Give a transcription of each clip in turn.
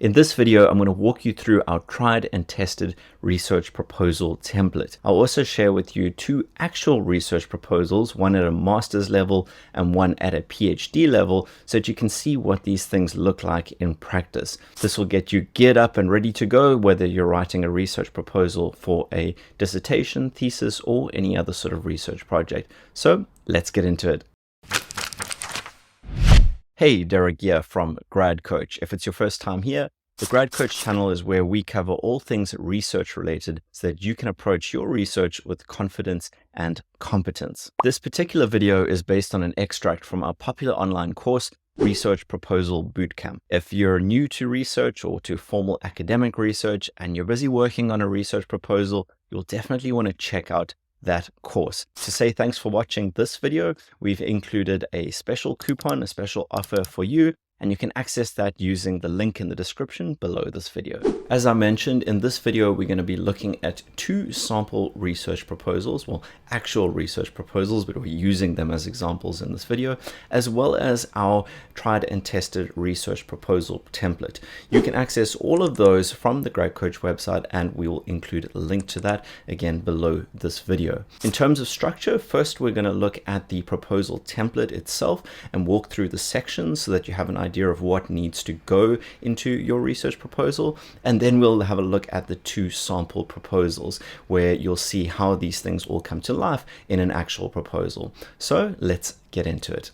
In this video, I'm going to walk you through our tried and tested research proposal template. I'll also share with you two actual research proposals, one at a master's level and one at a PhD level, so that you can see what these things look like in practice. This will get you geared up and ready to go, whether you're writing a research proposal for a dissertation, thesis, or any other sort of research project. So let's get into it. Hey, Derek here from Grad Coach. If it's your first time here, the Grad Coach channel is where we cover all things research related so that you can approach your research with confidence and competence. This particular video is based on an extract from our popular online course, Research Proposal Bootcamp. If you're new to research or to formal academic research and you're busy working on a research proposal, you'll definitely want to check out that course. To say thanks for watching this video, we've included a special coupon, a special offer for you, and you can access that using the link in the description below this video. As I mentioned, in this video, we're going to be looking at two sample research proposals, well, actual research proposals, but we're using them as examples in this video, as well as our tried and tested research proposal template. You can access all of those from the Grad Coach website, and we will include a link to that again below this video. In terms of structure, first we're going to look at the proposal template itself and walk through the sections so that you have an idea of what needs to go into your research proposal, and then we'll have a look at the two sample proposals where you'll see how these things all come to life in an actual proposal. So let's get into it.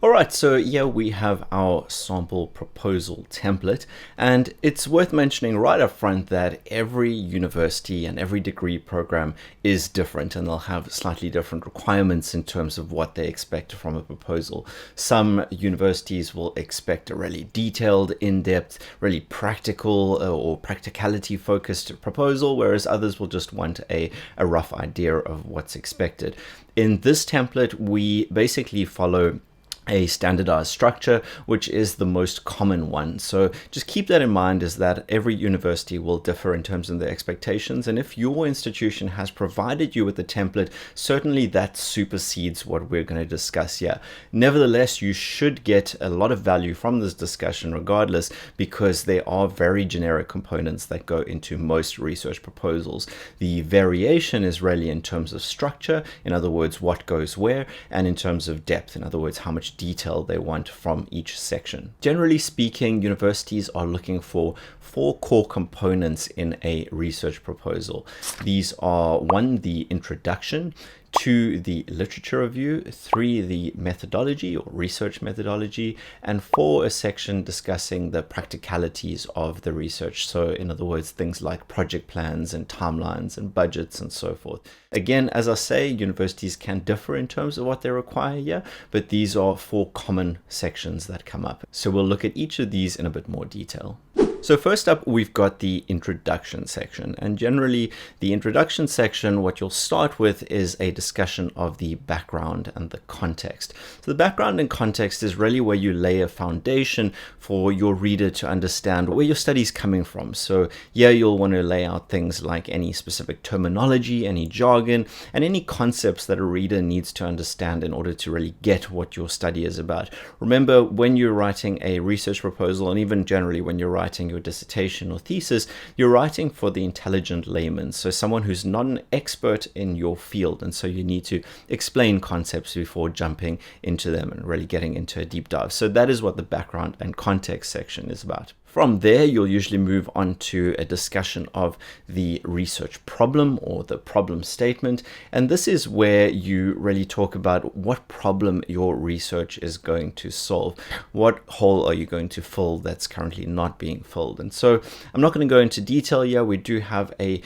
All right, so here we have our sample proposal template, and it's worth mentioning right up front that every university and every degree program is different, and they'll have slightly different requirements in terms of what they expect from a proposal. Some universities will expect a really detailed, in-depth, really practical or practicality-focused proposal, whereas others will just want a rough idea of what's expected. In this template, we basically follow a standardized structure, which is the most common one. So just keep that in mind, is that every university will differ in terms of their expectations. And if your institution has provided you with a template, certainly that supersedes what we're going to discuss here. Nevertheless, you should get a lot of value from this discussion regardless, because there are very generic components that go into most research proposals. The variation is really in terms of structure, in other words, what goes where, and in terms of depth, in other words, how much detail they want from each section. Generally speaking, universities are looking for 4 core components in a research proposal. These are 1, the introduction; 2, the literature review; 3, the methodology or research methodology; and 4, a section discussing the practicalities of the research. So in other words, things like project plans and timelines and budgets and so forth. Again, as I say, universities can differ in terms of what they require here, but these are 4 common sections that come up. So we'll look at each of these in a bit more detail. So first up, we've got the introduction section, and generally the introduction section, what you'll start with is a discussion of the background and the context. So the background and context is really where you lay a foundation for your reader to understand where your study is coming from. So yeah, you'll want to lay out things like any specific terminology, any jargon, and any concepts that a reader needs to understand in order to really get what your study is about. Remember, when you're writing a research proposal, and even generally when you're writing your dissertation or thesis, you're writing for the intelligent layman, so someone who's not an expert in your field, and so you need to explain concepts before jumping into them and really getting into a deep dive. So that is what the background and context section is about. From there, you'll usually move on to a discussion of the research problem or the problem statement. And this is where you really talk about what problem your research is going to solve. What hole are you going to fill that's currently not being filled? And so I'm not going to go into detail here. We do have a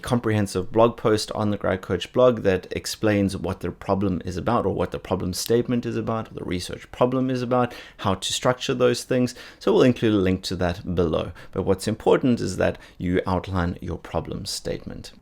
comprehensive blog post on the Grad Coach blog that explains what the problem is about, or what the problem statement is about, or the research problem is about, how to structure those things. So we'll include a link to that below. But what's important is that you outline your problem statement.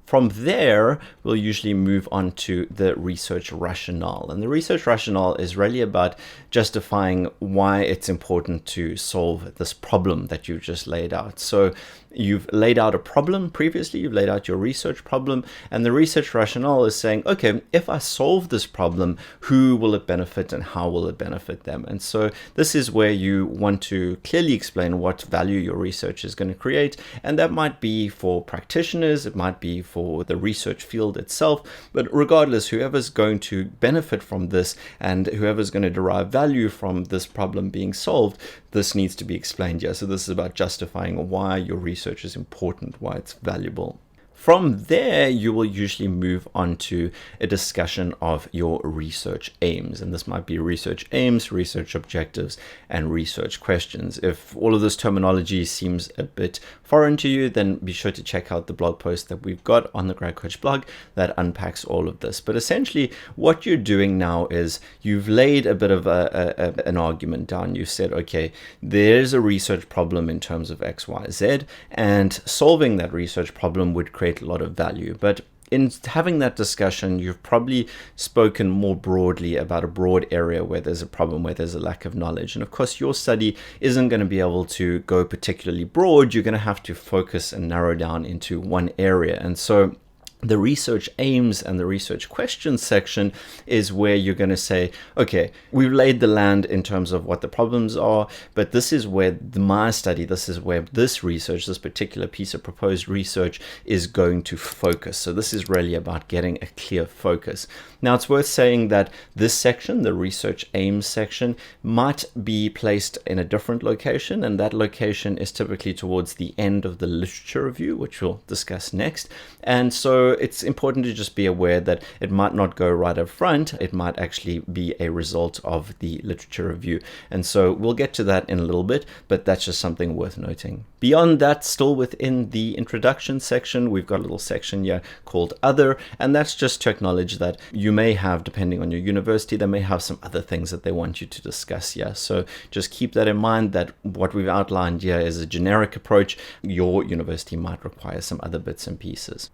From there, we'll usually move on to the research rationale. And the research rationale is really about justifying why it's important to solve this problem that you've just laid out. So you've laid out a problem previously, you've laid out your research problem, and the research rationale is saying, okay, if I solve this problem, who will it benefit and how will it benefit them? And so this is where you want to clearly explain what value your research is going to create. And that might be for practitioners, it might be for the research field itself, but regardless, whoever's going to benefit from this and whoever's going to derive value from this problem being solved, this needs to be explained here. So this is about justifying why your research is important, why it's valuable. From there, you will usually move on to a discussion of your research aims. And this might be research aims, research objectives, and research questions. If all of this terminology seems a bit foreign to you, then be sure to check out the blog post that we've got on the Grad Coach blog that unpacks all of this. But essentially, what you're doing now is you've laid a bit of an argument down. You said, okay, there's a research problem in terms of X, Y, Z, and solving that research problem would create a lot of value. But in having that discussion, you've probably spoken more broadly about a broad area where there's a problem, where there's a lack of knowledge. And of course, your study isn't going to be able to go particularly broad. You're going to have to focus and narrow down into one area. And so the research aims and the research questions section is where you're going to say, okay, we've laid the land in terms of what the problems are, but this is where my study, this is where this research, this particular piece of proposed research is going to focus. So this is really about getting a clear focus. Now, it's worth saying that this section, the research aims section, might be placed in a different location, and that location is typically towards the end of the literature review, which we'll discuss next. And so it's important to just be aware that it might not go right up front. It might actually be a result of the literature review. And so we'll get to that in a little bit, but that's just something worth noting. Beyond that, still within the introduction section, we've got a little section here called Other, and that's just to acknowledge that you may have, depending on your university, they may have some other things that they want you to discuss here. So just keep that in mind, that what we've outlined here is a generic approach. Your university might require some other bits and pieces.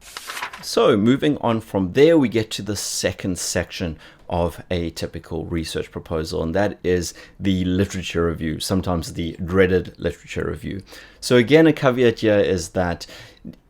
So moving on from there, we get to the second section of a typical research proposal, and that is the literature review, sometimes the dreaded literature review. So again, a caveat here is that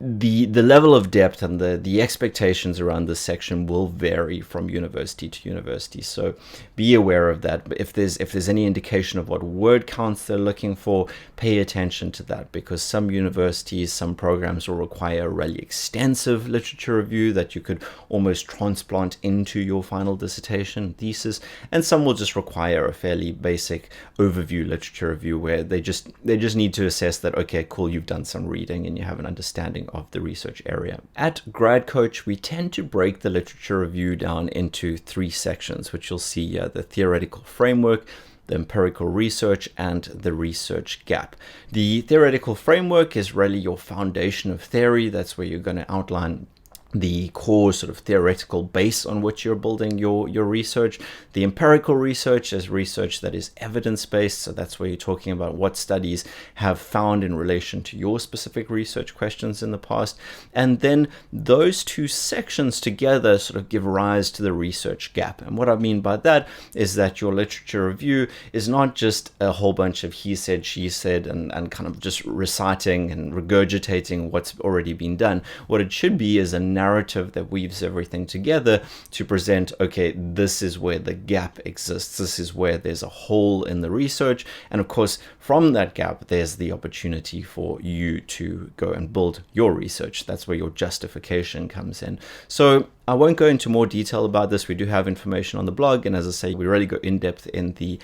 the level of depth and the expectations around this section will vary from university to university. So be aware of that. But if there's any indication of what word counts they're looking for, pay attention to that, because some universities, some programs will require a really extensive literature review that you could almost transplant into your final dissertation thesis, and some will just require a fairly basic overview literature review where they just need to assess that, okay, cool, you've done some reading and you have an understanding of the research area. At Grad Coach, we tend to break the literature review down into three sections, which you'll see here: the theoretical framework, the empirical research, and the research gap. The theoretical framework is really your foundation of theory. That's where you're going to outline the core sort of theoretical base on which you're building your research. The empirical research is research that is evidence-based, so that's where you're talking about what studies have found in relation to your specific research questions in the past. And then those two sections together sort of give rise to the research gap. And what I mean by that is that your literature review is not just a whole bunch of he said, she said, and kind of just reciting and regurgitating what's already been done. What it should be is a narrative that weaves everything together to present, okay, this is where the gap exists. This is where there's a hole in the research. And of course, from that gap, there's the opportunity for you to go and build your research. That's where your justification comes in. So I won't go into more detail about this. We do have information on the blog. And as I say, we really go in depth in the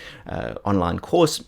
online course.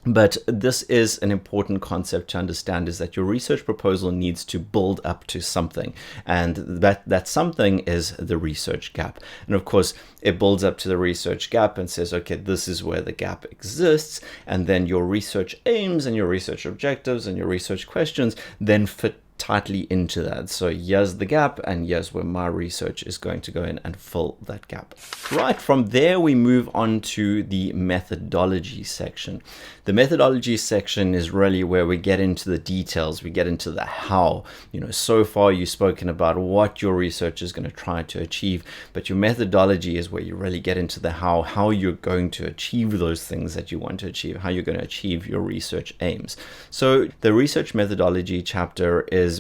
But this is an important concept to understand, is that your research proposal needs to build up to something. And that something is the research gap. And of course, it builds up to the research gap and says, okay, this is where the gap exists. And then your research aims and your research objectives and your research questions then fit tightly into that. So here's the gap, and here's where my research is going to go in and fill that gap. Right, from there we move on to the methodology section. The methodology section is really where we get into the details, we get into the how. So far you've spoken about what your research is going to try to achieve, but your methodology is where you really get into the how you're going to achieve those things that you want to achieve, how you're going to achieve your research aims. So the research methodology chapter is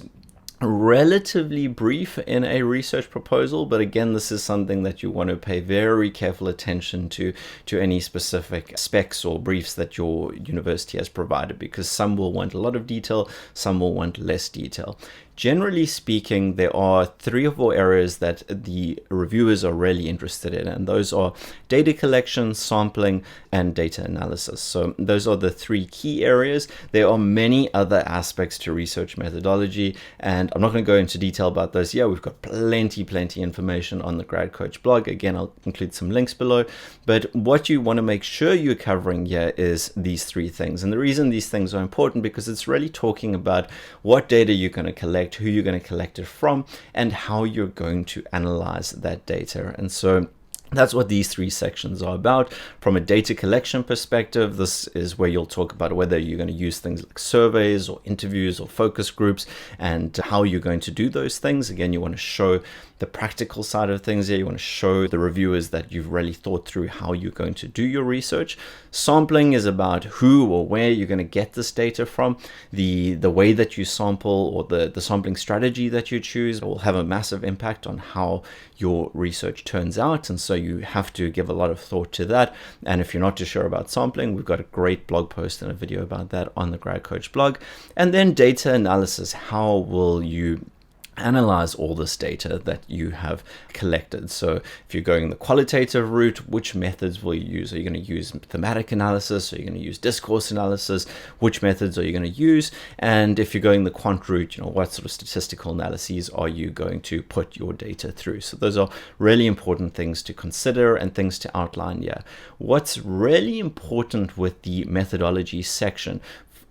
relatively brief in a research proposal, but again, this is something that you want to pay very careful attention to any specific specs or briefs that your university has provided, because some will want a lot of detail, some will want less detail. Generally speaking, there are 3 or 4 areas that the reviewers are really interested in, and those are data collection, sampling, and data analysis. So those are the 3 key areas. There are many other aspects to research methodology, and I'm not going to go into detail about those. We've got plenty information on the Grad Coach blog. Again, I'll include some links below. But what you want to make sure you're covering here is these 3 things. And the reason these things are important, because it's really talking about what data you're going to collect, who you're going to collect it from, and how you're going to analyze that data. And so that's what these 3 sections are about. From a data collection perspective, this is where you'll talk about whether you're going to use things like surveys or interviews or focus groups and how you're going to do those things. Again, you want to show the practical side of things here. You want to show the reviewers that you've really thought through how you're going to do your research. Sampling is about who or where you're going to get this data from. The way that you sample, or the sampling strategy that you choose, will have a massive impact on how your research turns out. And so you have to give a lot of thought to that. And if you're not too sure about sampling, we've got a great blog post and a video about that on the Grad Coach blog. And then data analysis. How will you analyze all this data that you have collected? So if you're going the qualitative route, which methods will you use? Are you going to use thematic analysis? Are you going to use discourse analysis? Which methods are you going to use? And if you're going the quant route, what sort of statistical analyses are you going to put your data through? So those are really important things to consider and things to outline here. What's really important with the methodology section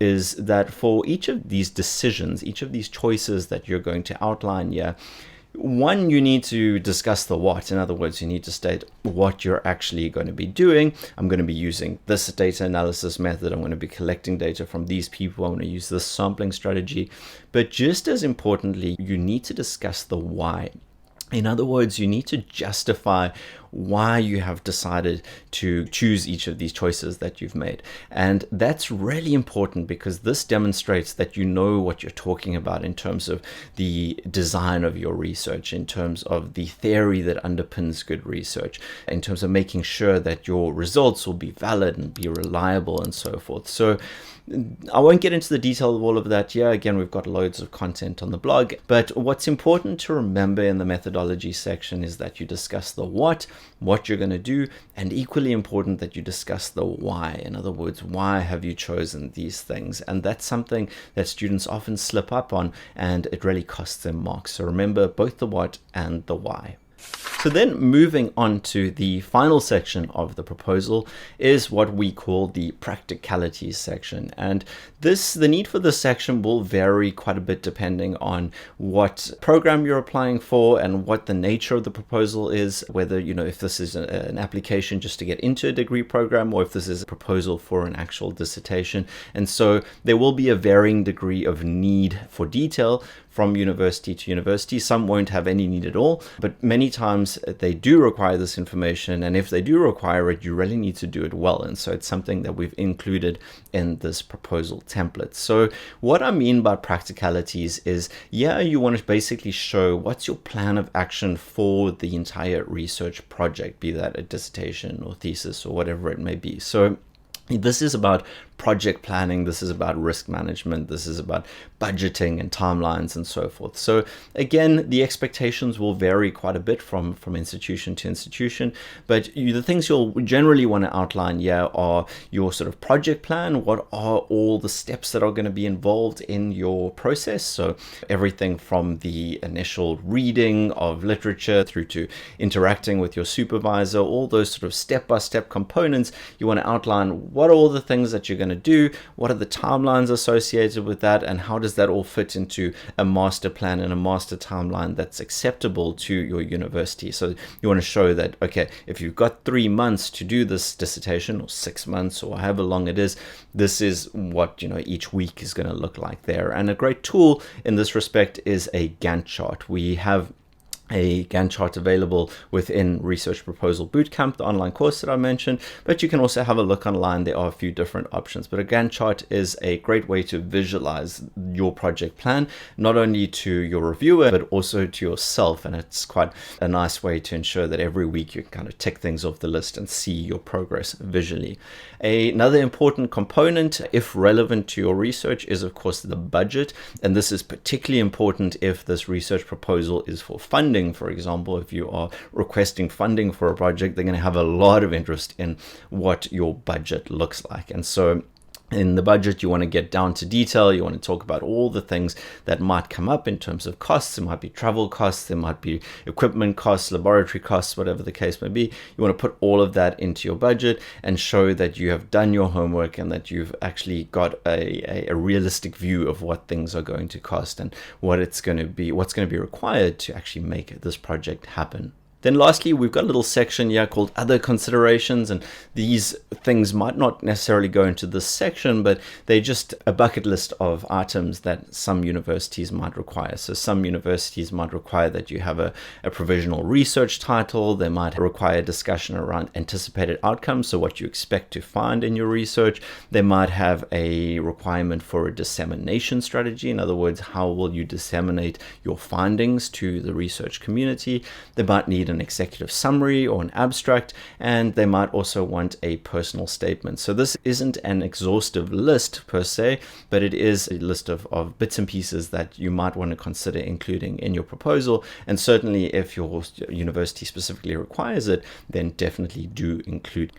is that for each of these decisions, each of these choices that you're going to outline here, one, you need to discuss the what. In other words, you need to state what you're actually going to be doing. I'm going to be using this data analysis method. I'm going to be collecting data from these people. I'm going to use this sampling strategy. But just as importantly, you need to discuss the why. In other words, you need to justify why you have decided to choose each of these choices that you've made. And that's really important, because this demonstrates that you know what you're talking about in terms of the design of your research, in terms of the theory that underpins good research, in terms of making sure that your results will be valid and be reliable and so forth. So I won't get into the detail of all of that. Again, we've got loads of content on the blog. But what's important to remember in the methodology section is that you discuss the what you're going to do, and equally important that you discuss the why. In other words, why have you chosen these things? And that's something that students often slip up on, and it really costs them marks. So remember both the what and the why. So then moving on to the final section of the proposal is what we call the practicalities section. And the need for this section will vary quite a bit depending on what program you're applying for and what the nature of the proposal is, whether, if this is an application just to get into a degree program, or if this is a proposal for an actual dissertation. And so there will be a varying degree of need for detail from university to university. Some won't have any need at all, but many times they do require this information. And if they do require it, you really need to do it well. And so it's something that we've included in this proposal template. So what I mean by practicalities is, you want to basically show what's your plan of action for the entire research project, be that a dissertation or thesis or whatever it may be. So this is about project planning, this is about risk management, this is about budgeting and timelines and so forth. So again, the expectations will vary quite a bit from institution to institution, but the things you'll generally want to outline here are your sort of project plan. What are all the steps that are going to be involved in your process? So everything from the initial reading of literature through to interacting with your supervisor, all those sort of step-by-step components. You want to outline what are all the things that you're going to to do, what are the timelines associated with that, and how does that all fit into a master plan and a master timeline that's acceptable to your university. So you want to show that, okay, if you've got 3 months to do this dissertation, or 6 months, or however long it is, this is what each week is going to look like there. And a great tool in this respect is a Gantt chart. We have a Gantt chart available within Research Proposal Bootcamp, the online course that I mentioned, but you can also have a look online. There are a few different options, but a Gantt chart is a great way to visualize your project plan, not only to your reviewer, but also to yourself. And it's quite a nice way to ensure that every week you can kind of tick things off the list and see your progress visually. Another important component, if relevant to your research, is of course the budget. And this is particularly important if this research proposal is for funding. For example, if you are requesting funding for a project, they're going to have a lot of interest in what your budget looks like. And so in the budget, you want to get down to detail. You want to talk about all the things that might come up in terms of costs. It might be travel costs, there might be equipment costs, laboratory costs, whatever the case may be. You want to put all of that into your budget and show that you have done your homework and that you've actually got a realistic view of what things are going to cost and what's going to be required to actually make this project happen. Then lastly, we've got a little section here called Other Considerations, and these things might not necessarily go into this section, but they're just a bucket list of items that some universities might require. So some universities might require that you have a provisional research title. They might require discussion around anticipated outcomes, so what you expect to find in your research. They might have a requirement for a dissemination strategy. In other words, how will you disseminate your findings to the research community? They might need an executive summary or an abstract, and they might also want a personal statement. So this isn't an exhaustive list per se, but it is a list of bits and pieces that you might want to consider including in your proposal. And certainly if your university specifically requires it, then definitely do include.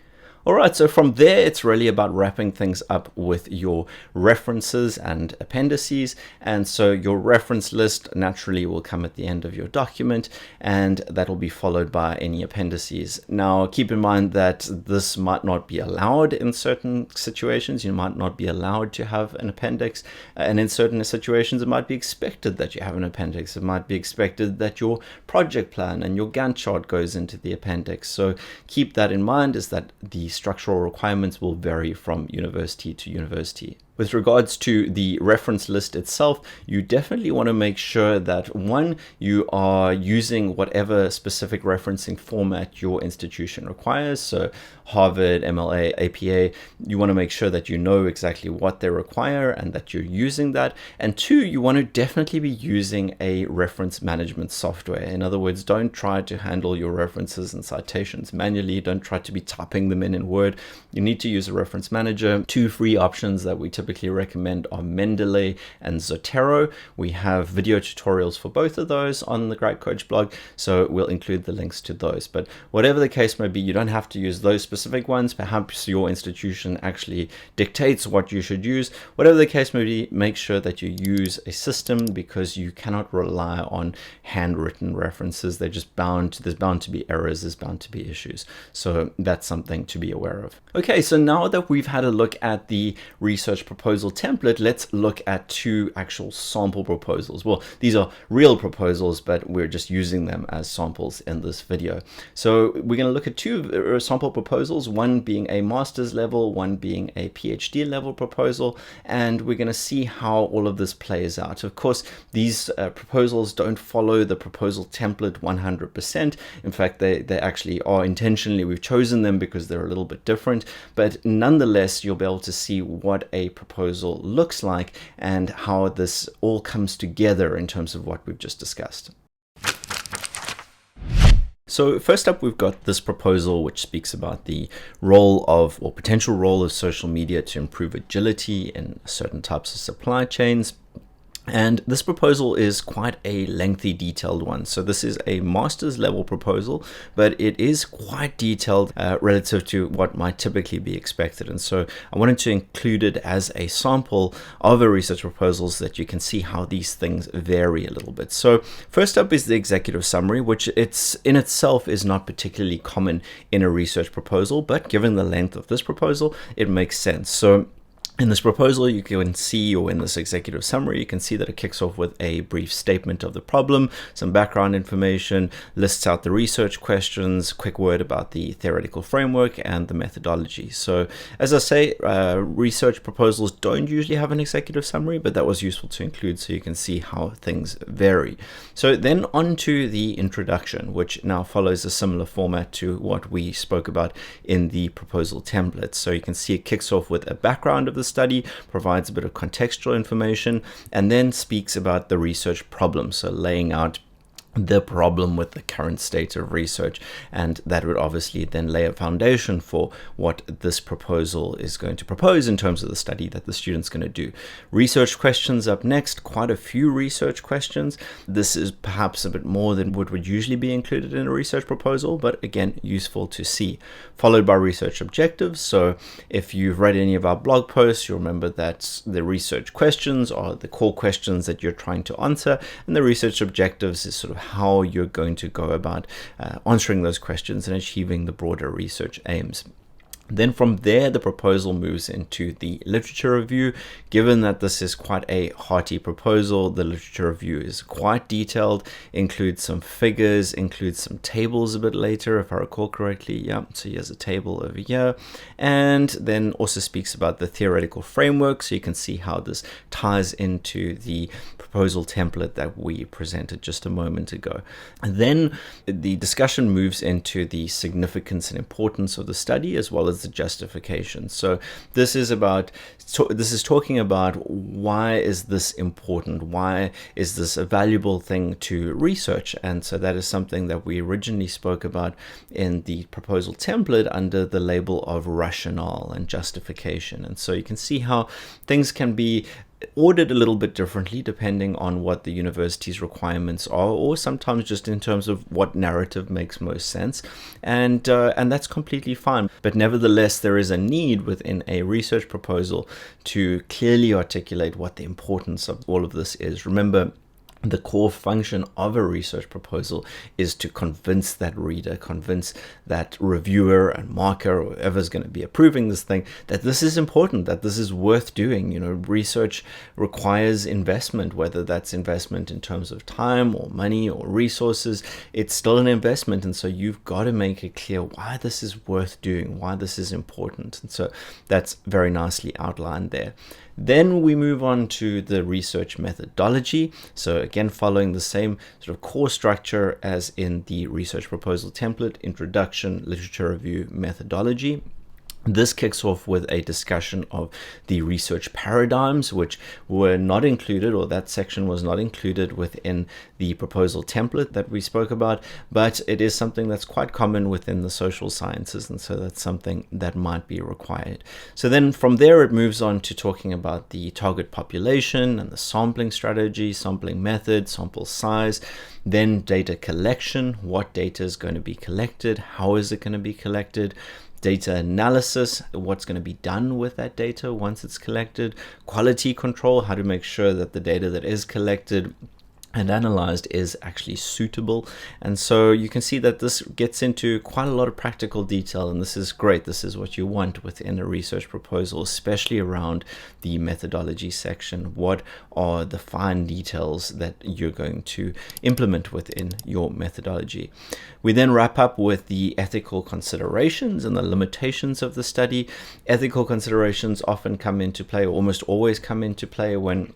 All right, so from there, it's really about wrapping things up with your references and appendices. And so your reference list naturally will come at the end of your document, and that will be followed by any appendices. Now, keep in mind that this might not be allowed in certain situations. You might not be allowed to have an appendix. And in certain situations, it might be expected that you have an appendix. It might be expected that your project plan and your Gantt chart goes into the appendix. So keep that in mind, is that the structural requirements will vary from university to university. With regards to the reference list itself, you definitely want to make sure that, one, you are using whatever specific referencing format your institution requires. So Harvard, MLA, APA, you want to make sure that you know exactly what they require and that you're using that. And two, you want to definitely be using a reference management software. In other words, don't try to handle your references and citations manually. Don't try to be typing them in Word. You need to use a reference manager. Two free options that we typically recommend are Mendeley and Zotero. We have video tutorials for both of those on the Grad Coach blog, so we'll include the links to those. But whatever the case may be, you don't have to use those specific ones. Perhaps your institution actually dictates what you should use. Whatever the case may be, make sure that you use a system, because you cannot rely on handwritten references. They're just there's bound to be errors, there's bound to be issues. So that's something to be aware of. Okay, so now that we've had a look at the research proposal template, let's look at two actual sample proposals. Well, these are real proposals, but we're just using them as samples in this video. So we're going to look at two sample proposals, one being a master's level, one being a PhD level proposal, and we're going to see how all of this plays out. Of course, these proposals don't follow the proposal template 100%. In fact, they actually are intentionally. We've chosen them because they're a little bit different, but nonetheless, you'll be able to see what a proposal looks like and how this all comes together in terms of what we've just discussed. So first up, we've got this proposal which speaks about the role of, or potential role of, social media to improve agility in certain types of supply chains. And this proposal is quite a lengthy, detailed one. So this is a master's level proposal, but it is quite detailed relative to what might typically be expected. And so I wanted to include it as a sample of a research proposal so that you can see how these things vary a little bit. So first up is the executive summary, which in itself is not particularly common in a research proposal, but given the length of this proposal, it makes sense. So In this proposal, you can see, or in this executive summary, you can see that it kicks off with a brief statement of the problem, some background information, lists out the research questions, quick word about the theoretical framework and the methodology. So, as I say, research proposals don't usually have an executive summary, but that was useful to include so you can see how things vary. So then on to the introduction, which now follows a similar format to what we spoke about in the proposal template. So you can see it kicks off with a background of the study, provides a bit of contextual information, and then speaks about the research problem, so laying out the problem with the current state of research, and that would obviously then lay a foundation for what this proposal is going to propose in terms of the study that the student's going to do. Research questions up next, quite a few research questions. This is perhaps a bit more than what would usually be included in a research proposal, but again, useful to see. Followed by research objectives. So if you've read any of our blog posts, you'll remember that the research questions are the core questions that you're trying to answer, and the research objectives is sort of how you're going to go about answering those questions and achieving the broader research aims. Then from there, the proposal moves into the literature review. Given that this is quite a hearty proposal, the literature review is quite detailed, includes some figures, includes some tables a bit later, if I recall correctly. Yeah, so here's a table over here. And then also speaks about the theoretical framework, so you can see how this ties into the proposal template that we presented just a moment ago. And then the discussion moves into the significance and importance of the study, as well as the justification. So this is talking about why is this important? Why is this a valuable thing to research? And so that is something that we originally spoke about in the proposal template under the label of rationale and justification. And so you can see how things can be ordered a little bit differently depending on what the university's requirements are, or sometimes just in terms of what narrative makes most sense, and that's completely fine. But nevertheless, there is a need within a research proposal to clearly articulate what the importance of all of this is. Remember, the core function of a research proposal is to convince that reader, convince that reviewer and marker, or whoever's going to be approving this thing, that this is important, that this is worth doing. You know, research requires investment, whether that's investment in terms of time or money or resources. It's still an investment, and so you've got to make it clear why this is worth doing, why this is important. And so that's very nicely outlined there. Then we move on to the research methodology. So again, following the same sort of core structure as in the research proposal template: introduction, literature review, methodology. This kicks off with a discussion of the research paradigms, which were not included, or that section was not included within the proposal template that we spoke about, but it is something that's quite common within the social sciences, and so that's something that might be required. So then from there, it moves on to talking about the target population and the sampling strategy, sampling method, sample size, then data collection, what data is going to be collected, how is it going to be collected, data analysis, what's going to be done with that data once it's collected, quality control, how to make sure that the data that is collected and analyzed is actually suitable. And so you can see that this gets into quite a lot of practical detail, and this is great. This is what you want within a research proposal, especially around the methodology section. What are the fine details that you're going to implement within your methodology? We then wrap up with the ethical considerations and the limitations of the study. Ethical considerations often come into play, or almost always come into play, when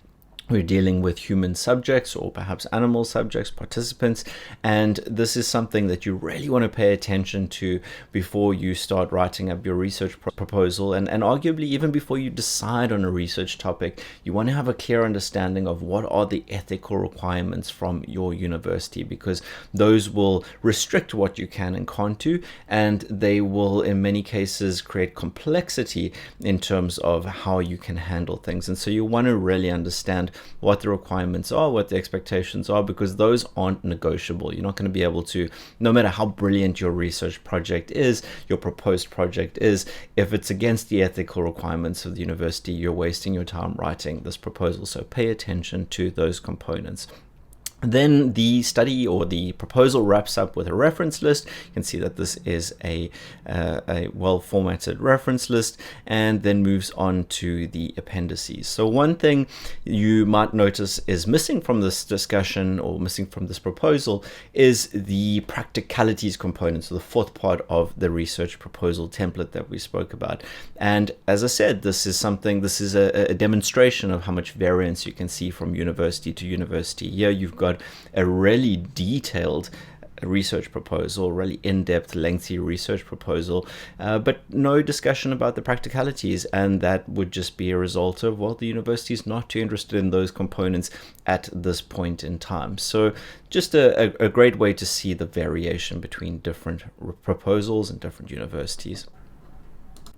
we're dealing with human subjects or perhaps animal subjects, participants, and this is something that you really want to pay attention to before you start writing up your research proposal, and arguably even before you decide on a research topic. You want to have a clear understanding of what are the ethical requirements from your university, because those will restrict what you can and can't do, and they will in many cases create complexity in terms of how you can handle things. And so you want to really understand what the requirements are, what the expectations are, because those aren't negotiable. You're not going to be able to, no matter how brilliant your research project is, your proposed project is, if it's against the ethical requirements of the university, you're wasting your time writing this proposal. So pay attention to those components. Then the study or the proposal wraps up with a reference list. You can see that this is a well-formatted reference list, and then moves on to the appendices. So one thing you might notice is missing from this discussion or missing from this proposal is the practicalities component, so the fourth part of the research proposal template that we spoke about. And as I said, this is a demonstration of how much variance you can see from university to university. Here you've got a really detailed research proposal, really in-depth, lengthy research proposal, but no discussion about the practicalities, and that would just be a result of, well, the university is not too interested in those components at this point in time. So just a great way to see the variation between different proposals and different universities.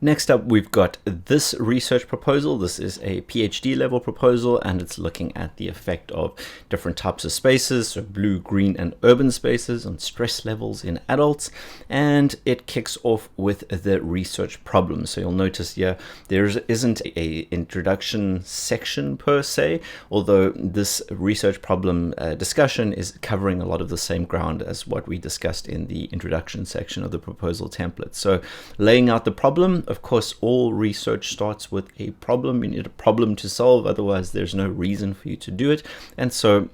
Next up, we've got this research proposal. This is a PhD level proposal, and it's looking at the effect of different types of spaces, so blue, green, and urban spaces on stress levels in adults. And it kicks off with the research problem. So you'll notice here, there isn't a introduction section per se, although this research problem discussion is covering a lot of the same ground as what we discussed in the introduction section of the proposal template. So laying out the problem. Of course, all research starts with a problem. You need a problem to solve, otherwise there's no reason for you to do it. And so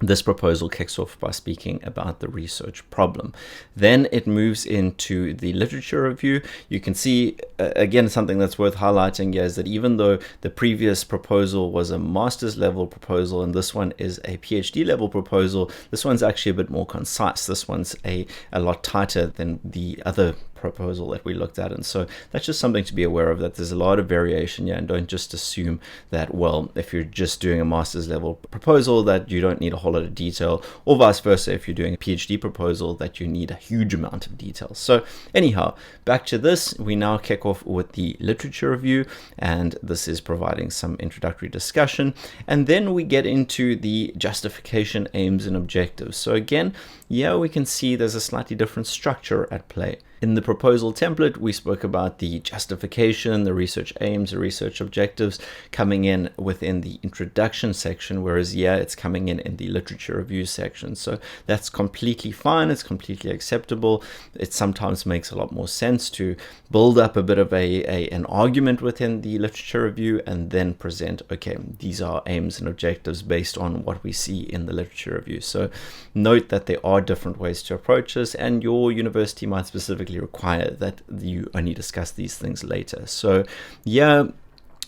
this proposal kicks off by speaking about the research problem. Then it moves into the literature review. You can see, again, something that's worth highlighting here is that even though the previous proposal was a master's level proposal and this one is a PhD level proposal, this one's actually a bit more concise. This one's a lot tighter than the other proposal that we looked at, and so that's just something to be aware of, that there's a lot of variation here, and don't just assume that, well, if you're just doing a master's level proposal that you don't need a whole lot of detail, or vice versa, if you're doing a PhD proposal that you need a huge amount of detail. So anyhow, back to this, we now kick off with the literature review, and this is providing some introductory discussion, and then we get into the justification, aims, and objectives. So again, yeah, we can see there's a slightly different structure at play. In the proposal template, we spoke about the justification, the research aims, the research objectives coming in within the introduction section, whereas yeah, it's coming in the literature review section. So that's completely fine. It's completely acceptable. It sometimes makes a lot more sense to build up a bit of an argument within the literature review and then present, okay, these are aims and objectives based on what we see in the literature review. So note that there are different ways to approach this, and your university might specifically require that you only discuss these things later. So yeah,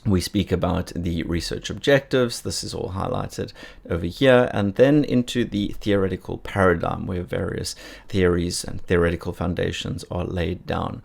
we speak about the research objectives. This is all highlighted over here, and then into the theoretical paradigm, where various theories and theoretical foundations are laid down.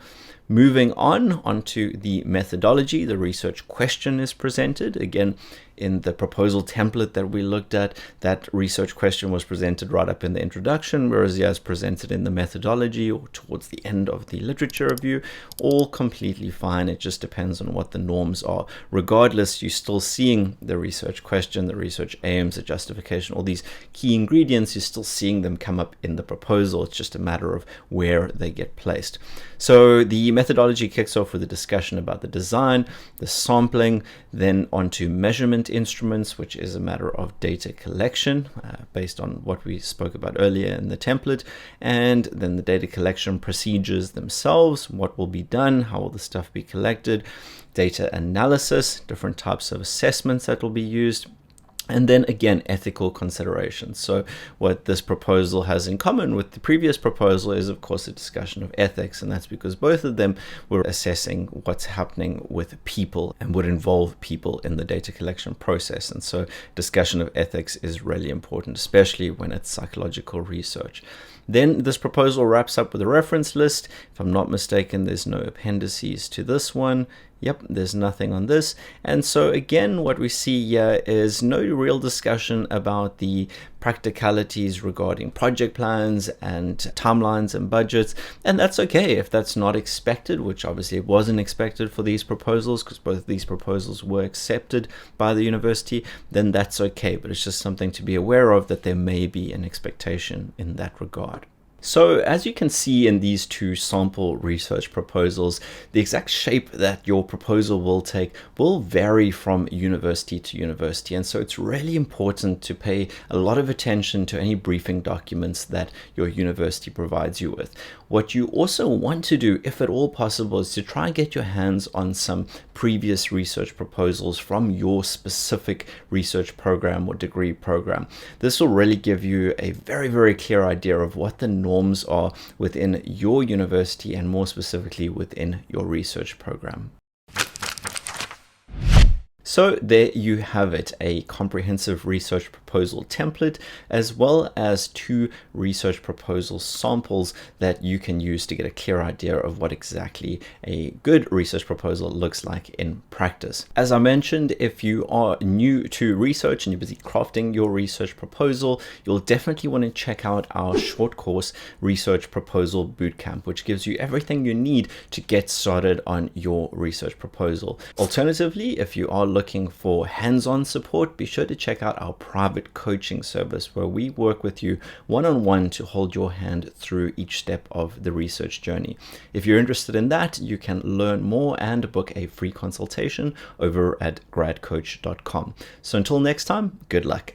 Moving on onto the methodology, the research question is presented. Again, in the proposal template that we looked at, that research question was presented right up in the introduction, whereas as presented in the methodology or towards the end of the literature review, all completely fine. It just depends on what the norms are. Regardless, you're still seeing the research question, the research aims, the justification, all these key ingredients, you're still seeing them come up in the proposal. It's just a matter of where they get placed. So the methodology kicks off with a discussion about the design, the sampling, then onto measurement instruments, which is a matter of data collection based on what we spoke about earlier in the template, and then the data collection procedures themselves, what will be done, how will the stuff be collected, data analysis, different types of assessments that will be used, and then again, ethical considerations. So what this proposal has in common with the previous proposal is, of course, a discussion of ethics, and that's because both of them were assessing what's happening with people and would involve people in the data collection process. And so discussion of ethics is really important, especially when it's psychological research. Then this proposal wraps up with a reference list. If I'm not mistaken, there's no appendices to this one. Yep, there's nothing on this. And so again, what we see here is no real discussion about the practicalities regarding project plans and timelines and budgets. And that's okay if that's not expected, which obviously it wasn't expected for these proposals, because both of these proposals were accepted by the university, then that's okay. But it's just something to be aware of, that there may be an expectation in that regard. So as you can see in these two sample research proposals, the exact shape that your proposal will take will vary from university to university. And so it's really important to pay a lot of attention to any briefing documents that your university provides you with. What you also want to do, if at all possible, is to try and get your hands on some previous research proposals from your specific research program or degree program. This will really give you a very, very clear idea of what the norms are within your university and more specifically within your research program. So there you have it, a comprehensive research proposal template, as well as two research proposal samples that you can use to get a clear idea of what exactly a good research proposal looks like in practice. As I mentioned, if you are new to research and you're busy crafting your research proposal, you'll definitely want to check out our short course Research Proposal Bootcamp, which gives you everything you need to get started on your research proposal. Alternatively, if you are looking for hands-on support, be sure to check out our private coaching service where we work with you one-on-one to hold your hand through each step of the research journey. If you're interested in that, you can learn more and book a free consultation over at gradcoach.com. So until next time, good luck.